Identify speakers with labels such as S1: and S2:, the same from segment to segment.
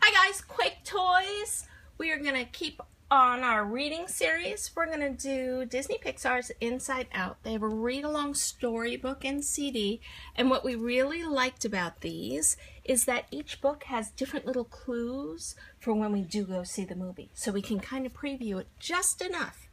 S1: Hi guys, Quake Toys. We are going to keep on our reading series. We're going to do Disney Pixar's Inside Out. They have a read-along storybook and CD, and what we really liked about these is that each book has different little clues for when we do go see the movie, so we can kind of preview it just enough.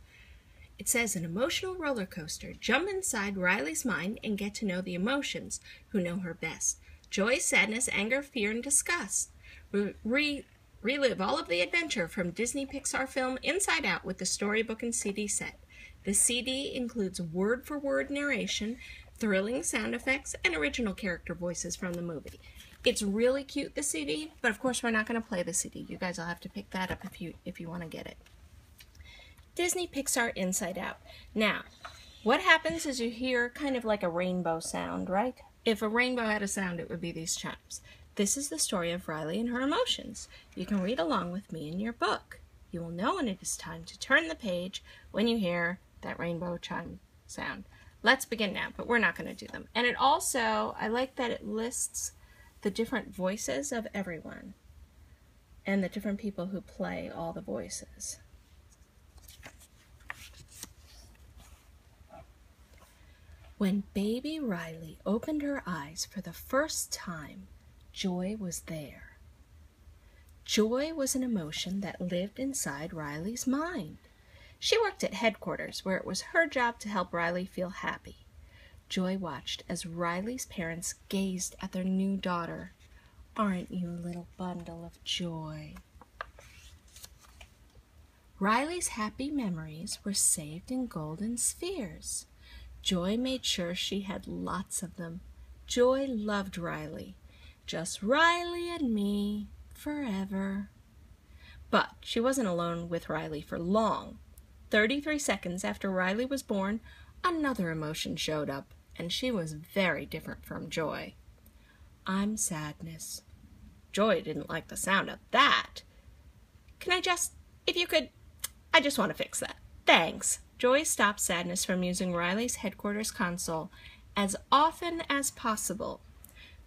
S1: It says, an emotional roller coaster. Jump inside Riley's mind and get to know the emotions who know her best. Joy, sadness, anger, fear, and disgust. Relive all of the adventure from Disney Pixar film Inside Out with the storybook and CD set. The CD includes word-for-word narration, thrilling sound effects, and original character voices from the movie. It's really cute, the CD, but of course we're not going to play the CD. You guys will have to pick that up if you want to get it. Disney Pixar Inside Out. Now, what happens is you hear kind of like a rainbow sound, right? If a rainbow had a sound, it would be these chimes. This is the story of Riley and her emotions. You can read along with me in your book. You will know when it is time to turn the page when you hear that rainbow chime sound. Let's begin now, but we're not going to do them. And it also, I like that it lists the different voices of everyone and the different people who play all the voices. When baby Riley opened her eyes for the first time, joy was there. Joy was an emotion that lived inside Riley's mind. She worked at headquarters, where it was her job to help Riley feel happy. Joy watched as Riley's parents gazed at their new daughter. Aren't you a little bundle of joy? Riley's happy memories were saved in golden spheres. Joy made sure she had lots of them. Joy loved Riley. Just Riley and me, forever. But she wasn't alone with Riley for long. 33 seconds after Riley was born, another emotion showed up, and she was very different from Joy. I'm sadness. Joy didn't like the sound of that. If you could, I just want to fix that. Thanks. Joy stopped sadness from using Riley's headquarters console as often as possible.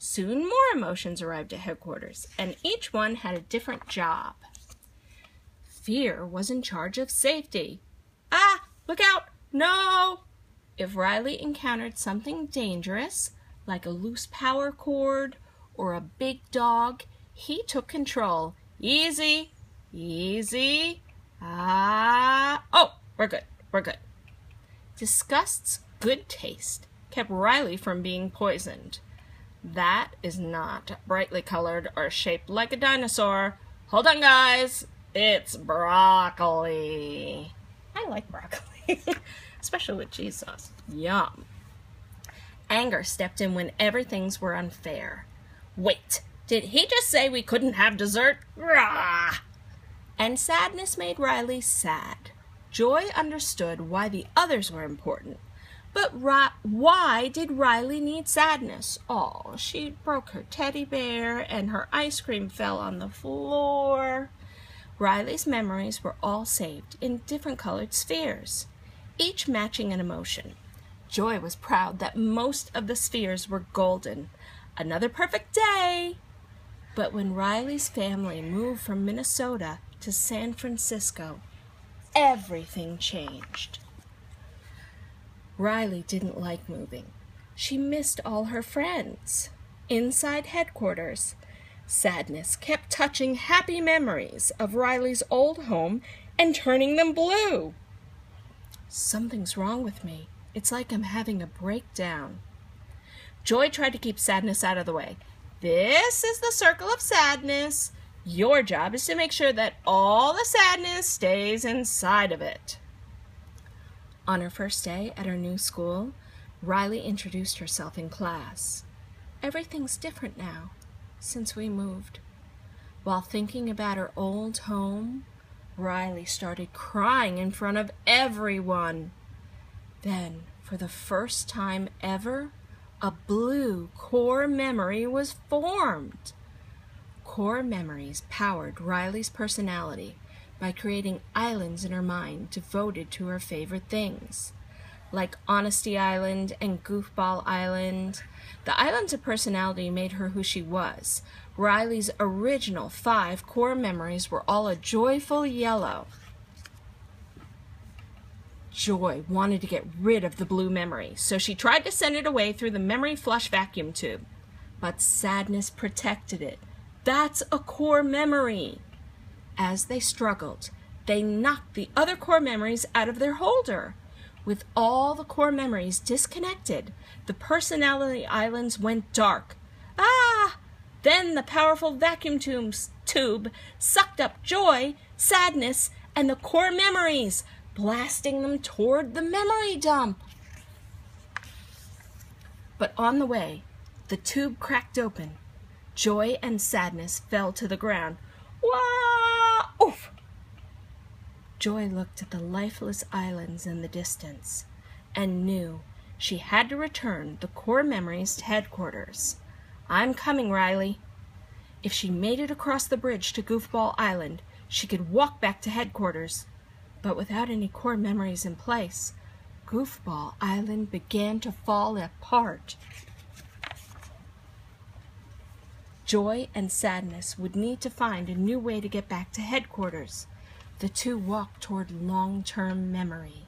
S1: Soon more emotions arrived at headquarters, and each one had a different job. Fear was in charge of safety. Ah, look out! No! If Riley encountered something dangerous, like a loose power cord or a big dog, he took control. Easy, easy. Oh, we're good. We're good. Disgust's good taste kept Riley from being poisoned. That is not brightly colored or shaped like a dinosaur. Hold on, guys. It's broccoli. I like broccoli, especially with cheese sauce. Yum. Anger stepped in whenever things were unfair. Wait, did he just say we couldn't have dessert? Rah! And sadness made Riley sad. Joy understood why the others were important. But why did Riley need sadness? Oh, she broke her teddy bear and her ice cream fell on the floor. Riley's memories were all saved in different colored spheres, each matching an emotion. Joy was proud that most of the spheres were golden. Another perfect day! But when Riley's family moved from Minnesota to San Francisco, everything changed. Riley didn't like moving. She missed all her friends. Inside headquarters, sadness kept touching happy memories of Riley's old home and turning them blue. Something's wrong with me. It's like I'm having a breakdown. Joy tried to keep sadness out of the way. This is the circle of sadness. Your job is to make sure that all the sadness stays inside of it. On her first day at her new school, Riley introduced herself in class. Everything's different now, since we moved. While thinking about her old home, Riley started crying in front of everyone. Then, for the first time ever, a blue core memory was formed. Core memories powered Riley's personality by creating islands in her mind devoted to her favorite things, like Honesty Island and Goofball Island. The islands of personality made her who she was. Riley's original 5 core memories were all a joyful yellow. Joy wanted to get rid of the blue memory, so she tried to send it away through the memory flush vacuum tube. But sadness protected it. That's a core memory. As they struggled, they knocked the other core memories out of their holder. With all the core memories disconnected, the personality islands went dark. Ah! Then the powerful vacuum tube sucked up joy, sadness, and the core memories, blasting them toward the memory dump. But on the way, the tube cracked open. Joy and sadness fell to the ground. Wah! Oof! Joy looked at the lifeless islands in the distance and knew she had to return the core memories to headquarters. I'm coming, Riley. If she made it across the bridge to Goofball Island, she could walk back to headquarters. But without any core memories in place, Goofball Island began to fall apart. Joy and sadness would need to find a new way to get back to headquarters. The two walked toward long-term memory,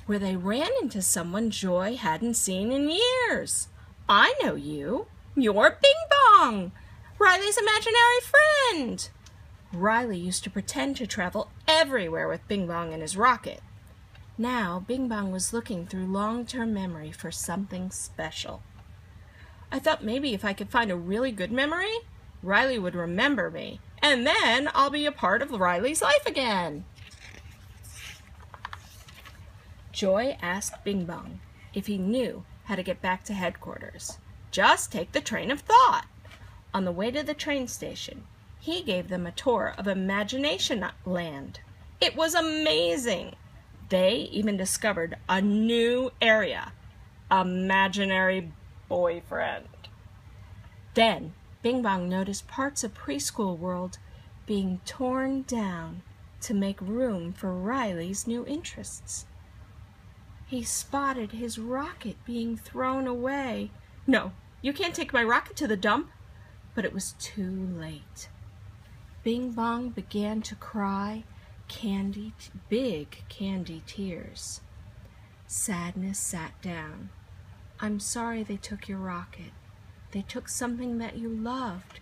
S1: where they ran into someone Joy hadn't seen in years. I know you. You're Bing Bong, Riley's imaginary friend. Riley used to pretend to travel everywhere with Bing Bong in his rocket. Now Bing Bong was looking through long-term memory for something special. I thought maybe if I could find a really good memory, Riley would remember me, and then I'll be a part of Riley's life again. Joy asked Bing Bong if he knew how to get back to headquarters. Just take the train of thought. On the way to the train station, he gave them a tour of Imagination Land. It was amazing. They even discovered a new area, Imaginary Boyfriend. Then Bing Bong noticed parts of Preschool World being torn down to make room for Riley's new interests. He spotted his rocket being thrown away. No, you can't take my rocket to the dump. But it was too late. Bing Bong began to cry big candy tears. Sadness sat down. I'm sorry they took your rocket. They took something that you loved.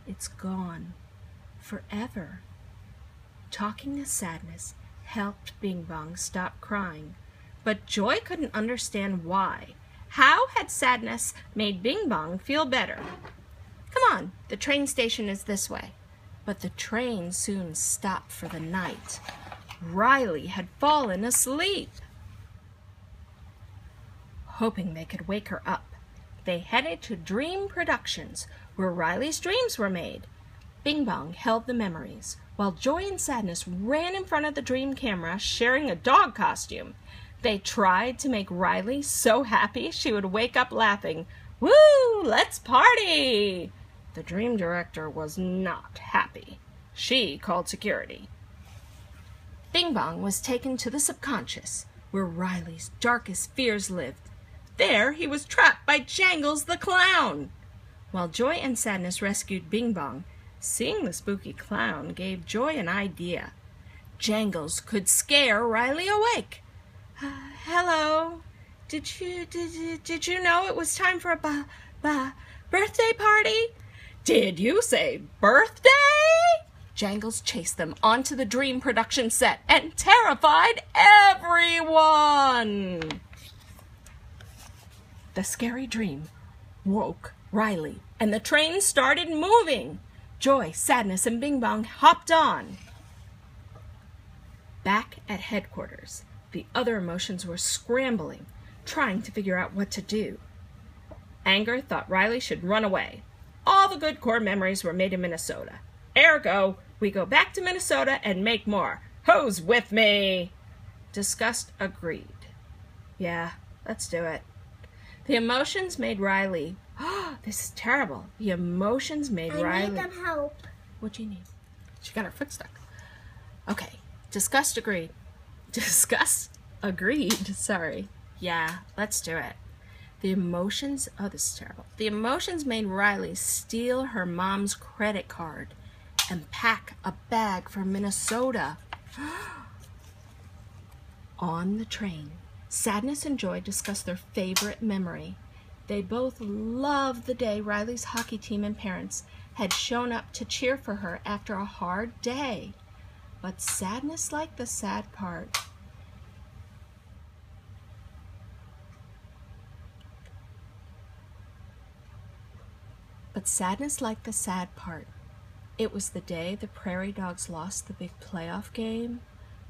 S1: It's gone. Forever. Talking to Sadness helped Bing Bong stop crying. But Joy couldn't understand why. How had Sadness made Bing Bong feel better? Come on, the train station is this way. But the train soon stopped for the night. Riley had fallen asleep. Hoping they could wake her up, they headed to Dream Productions, where Riley's dreams were made. Bing Bong held the memories, while Joy and Sadness ran in front of the dream camera, sharing a dog costume. They tried to make Riley so happy she would wake up laughing. Woo! Let's party! The dream director was not happy. She called security. Bing Bong was taken to the subconscious, where Riley's darkest fears lived. There he was trapped by Jangles the Clown. While Joy and Sadness rescued Bing Bong, seeing the spooky clown gave Joy an idea. Jangles could scare Riley awake. Hello. Did you know it was time for a birthday party? Did you say birthday? Jangles chased them onto the Dream Production set and terrified everyone. The scary dream woke Riley, and the train started moving. Joy, Sadness, and Bing Bong hopped on. Back at headquarters, the other emotions were scrambling, trying to figure out what to do. Anger thought Riley should run away. All the good core memories were made in Minnesota. Ergo, we go back to Minnesota and make more. Who's with me? Disgust agreed. Yeah, let's do it. The emotions made Riley. Oh, this is terrible. The emotions made Riley.
S2: I need them help.
S1: What do you need? She got her foot stuck. Okay, Disgust agreed. Disgust agreed, sorry. Yeah, let's do it. This is terrible. The emotions made Riley steal her mom's credit card and pack a bag for Minnesota. On the train, Sadness and Joy discuss their favorite memory. They both loved the day Riley's hockey team and parents had shown up to cheer for her after a hard day. But Sadness liked the sad part. It was the day the Prairie Dogs lost the big playoff game.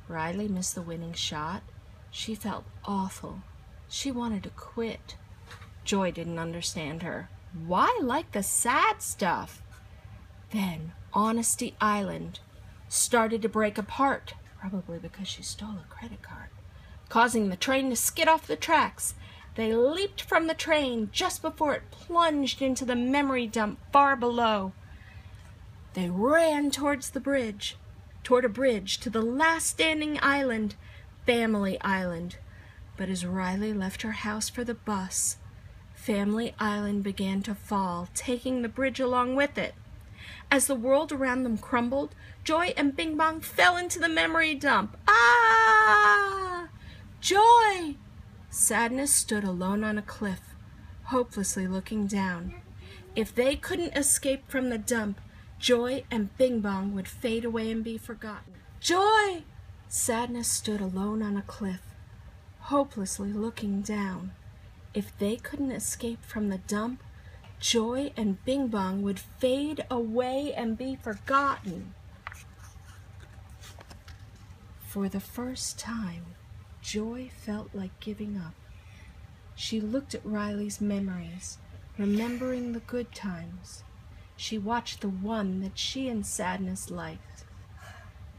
S1: Riley missed the winning shot. She felt awful. She wanted to quit. Joy didn't understand her. Why like the sad stuff? Then Honesty Island started to break apart, probably because she stole a credit card, causing the train to skid off the tracks. They leaped from the train just before it plunged into the memory dump far below. They ran toward a bridge to the last standing island, Family Island. But as Riley left her house for the bus, Family Island began to fall, taking the bridge along with it. As the world around them crumbled, Joy and Bing Bong fell into the memory dump. Ah! Joy! Sadness stood alone on a cliff, hopelessly looking down. If they couldn't escape from the dump, Joy and Bing Bong would fade away and be forgotten. Joy! Sadness stood alone on a cliff, hopelessly looking down. If they couldn't escape from the dump, Joy and Bing Bong would fade away and be forgotten. For the first time, Joy felt like giving up. She looked at Riley's memories, remembering the good times. She watched the one that she and Sadness liked.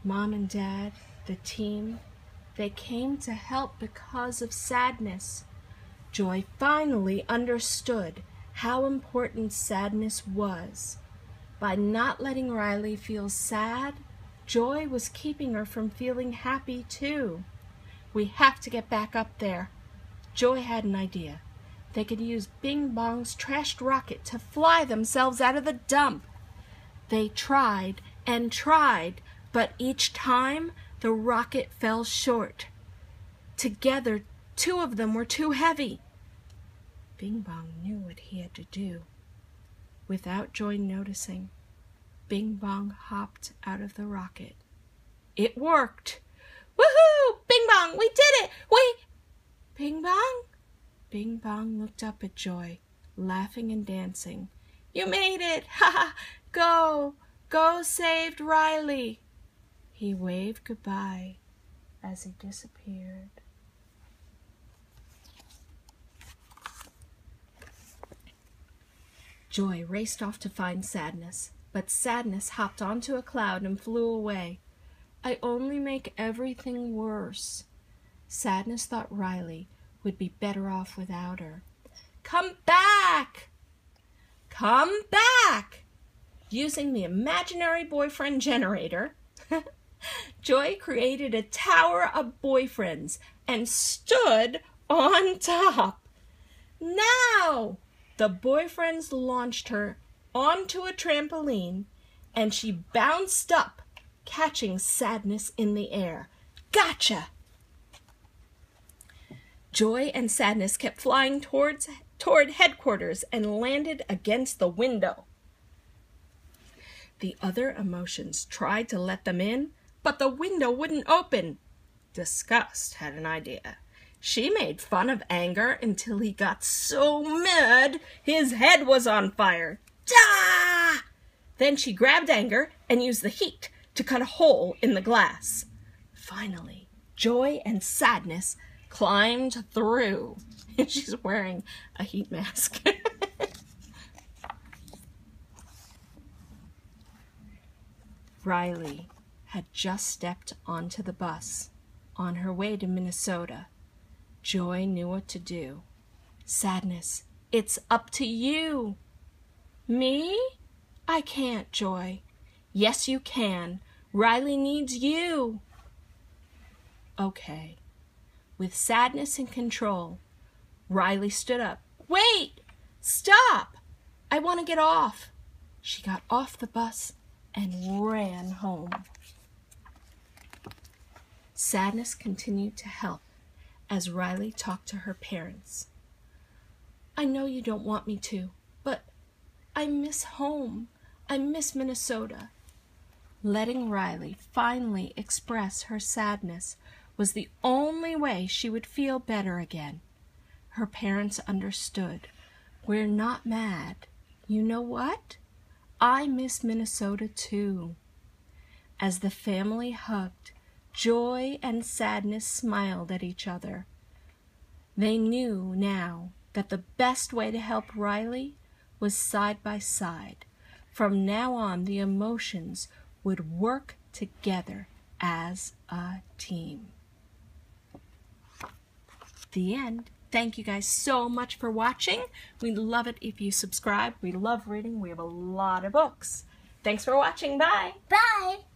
S1: Mom and Dad, the team, they came to help because of Sadness. Joy finally understood how important Sadness was. By not letting Riley feel sad, Joy was keeping her from feeling happy too. We have to get back up there. Joy had an idea. They could use Bing Bong's trashed rocket to fly themselves out of the dump. They tried and tried, but each time the rocket fell short. Together, two of them were too heavy. Bing Bong knew what he had to do. Without Joy noticing, Bing Bong hopped out of the rocket. It worked! Woohoo! Bing Bong, we did it! Bing Bong? Bing Bong looked up at Joy, laughing and dancing. You made it! Ha ha! Go! Go saved Riley! He waved goodbye as he disappeared. Joy raced off to find Sadness, but Sadness hopped onto a cloud and flew away. I only make everything worse. Sadness thought Riley would be better off without her. Come back! Come back! Using the imaginary boyfriend generator, Joy created a tower of boyfriends and stood on top. Now! The boyfriends launched her onto a trampoline, and she bounced up, catching Sadness in the air. Gotcha! Joy and Sadness kept flying toward headquarters and landed against the window. The other emotions tried to let them in, but the window wouldn't open. Disgust had an idea. She made fun of Anger until he got so mad his head was on fire. Ah! Then she grabbed Anger and used the heat to cut a hole in the glass. Finally, Joy and Sadness climbed through. She's wearing a heat mask. Riley had just stepped onto the bus on her way to Minnesota. Joy knew what to do. Sadness, it's up to you. Me? I can't, Joy. Yes, you can. Riley needs you. Okay. With Sadness in control, Riley stood up Wait! Stop! I want to get off. She got off the bus and ran home. Sadness continued to help as Riley talked to her parents. I know you don't want me to, but I miss home. I miss Minnesota. Letting Riley finally express her sadness was the only way she would feel better again. Her parents understood. We're not mad. You know what? I miss Minnesota too. As the family hugged, joy and sadness smiled at each other. They knew now that the best way to help Riley was side by side. From now on, the emotions would work together as a team. The end. Thank you guys so much for watching. We'd love it if you subscribe. We love reading. We have a lot of books. Thanks for watching. Bye.
S2: Bye.